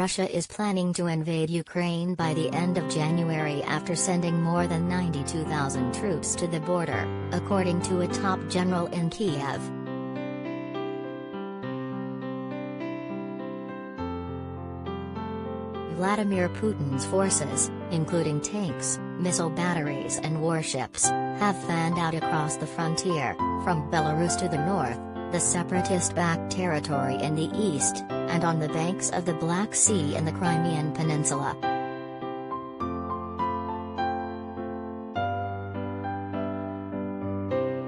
Russia is planning to invade Ukraine by the end of January after sending more than 92,000 troops to the border, according to a top general in Kiev. Vladimir Putin's forces, including tanks, missile batteries and warships, have fanned out across the frontier, from Belarus to the north, the separatist-backed territory in the east, and on the banks of the Black Sea in the Crimean Peninsula.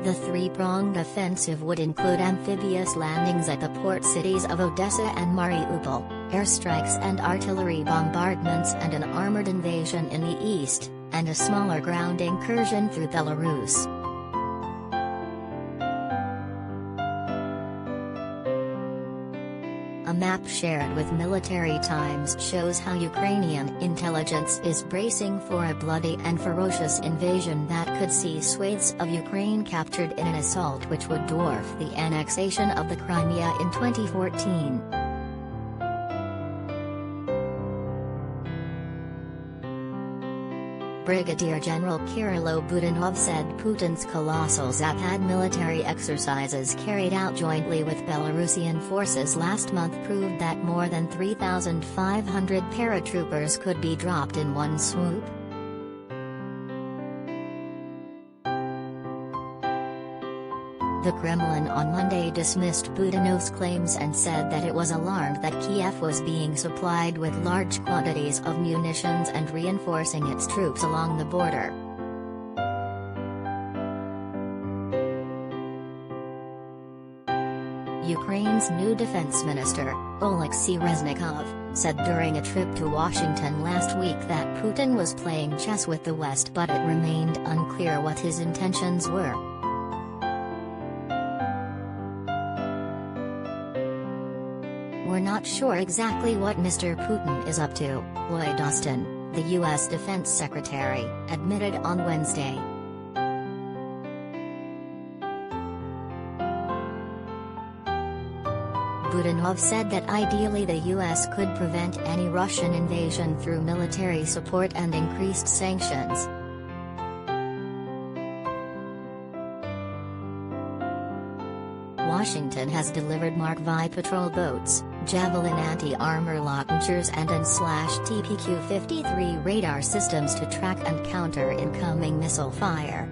The three-pronged offensive would include amphibious landings at the port cities of Odessa and Mariupol, airstrikes and artillery bombardments and an armored invasion in the east, and a smaller ground incursion through Belarus. A map shared with Military Times shows how Ukrainian intelligence is bracing for a bloody and ferocious invasion that could see swathes of Ukraine captured in an assault which would dwarf the annexation of the Crimea in 2014. Brigadier General Kirill Budanov said Putin's colossal Zapad military exercises carried out jointly with Belarusian forces last month proved that more than 3,500 paratroopers could be dropped in one swoop. The Kremlin on Monday dismissed Budanov's claims and said that it was alarmed that Kiev was being supplied with large quantities of munitions and reinforcing its troops along the border. Ukraine's new defense minister, Oleksiy Reznikov, said during a trip to Washington last week that Putin was playing chess with the West, but it remained unclear what his intentions were. "We're not sure exactly what Mr. Putin is up to," Lloyd Austin, the U.S. Defense Secretary, admitted on Wednesday. Budanov said that ideally the U.S. could prevent any Russian invasion through military support and increased sanctions. Washington has delivered Mark V patrol boats, Javelin anti-armor launchers and TPQ-53 radar systems to track and counter incoming missile fire.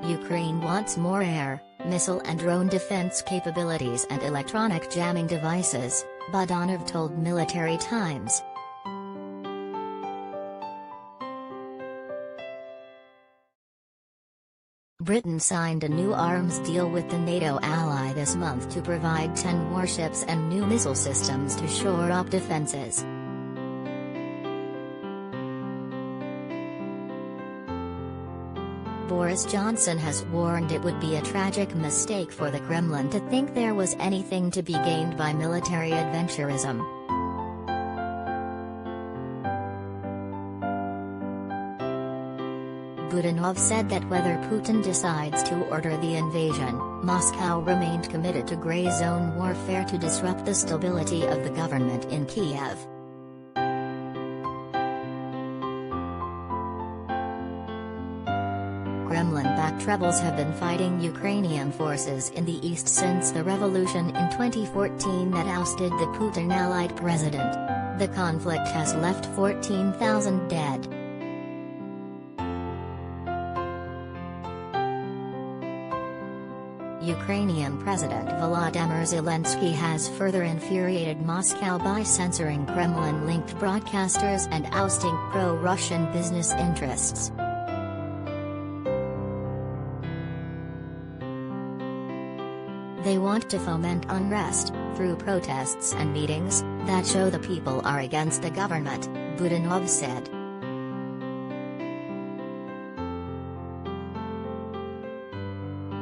Ukraine wants more air, missile and drone defense capabilities and electronic jamming devices, Budanov told Military Times. Britain signed a new arms deal with the NATO ally this month to provide 10 warships and new missile systems to shore up defenses. Boris Johnson has warned it would be a tragic mistake for the Kremlin to think there was anything to be gained by military adventurism. Budanov said that whether Putin decides to order the invasion, Moscow remained committed to gray zone warfare to disrupt the stability of the government in Kiev. Kremlin-backed rebels have been fighting Ukrainian forces in the east since the revolution in 2014 that ousted the Putin-allied president. The conflict has left 14,000 dead. Ukrainian President Volodymyr Zelensky has further infuriated Moscow by censoring Kremlin-linked broadcasters and ousting pro-Russian business interests. They want to foment unrest, through protests and meetings, that show the people are against the government, Budanov said.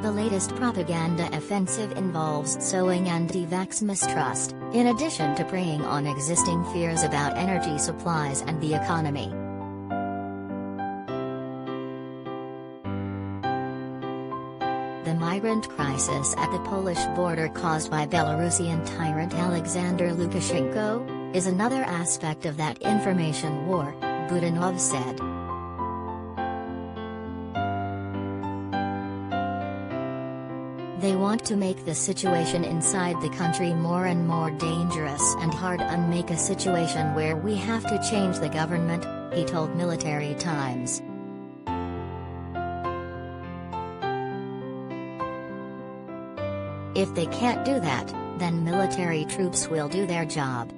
The latest propaganda offensive involves sowing anti-vax mistrust, in addition to preying on existing fears about energy supplies and the economy. The migrant crisis at the Polish border caused by Belarusian tyrant Alexander Lukashenko, is another aspect of that information war, Budanov said. They want to make the situation inside the country more and more dangerous and hard and make a situation where we have to change the government, he told Military Times. If they can't do that, then military troops will do their job.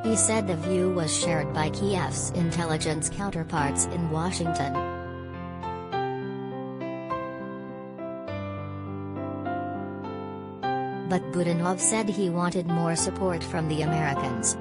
He said the view was shared by Kiev's intelligence counterparts in Washington. But Budanov said he wanted more support from the Americans.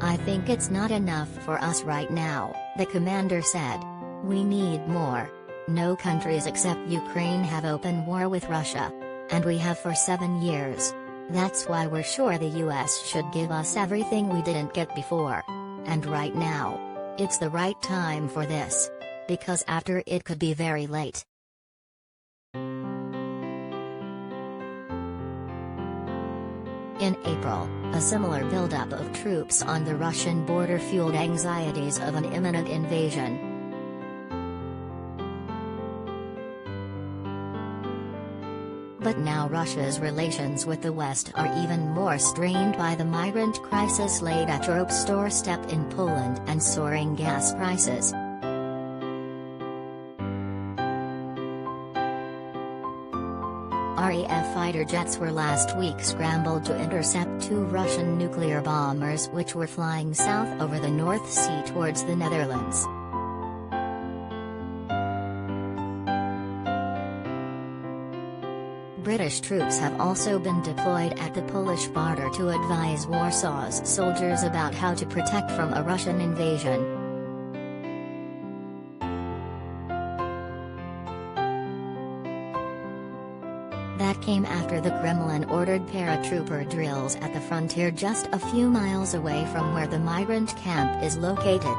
I think it's not enough for us right now, the commander said. We need more. No countries except Ukraine have open war with Russia. And we have for 7 years. That's why we're sure the US should give us everything we didn't get before. And right now. It's the right time for this. Because after it could be very late. In April, a similar buildup of troops on the Russian border fueled anxieties of an imminent invasion. But now Russia's relations with the West are even more strained by the migrant crisis laid at Europe's doorstep in Poland and soaring gas prices. RAF fighter jets were last week scrambled to intercept 2 Russian nuclear bombers which were flying south over the North Sea towards the Netherlands. British troops have also been deployed at the Polish border to advise Warsaw's soldiers about how to protect from a Russian invasion. That came after the Kremlin ordered paratrooper drills at the frontier just a few miles away from where the migrant camp is located.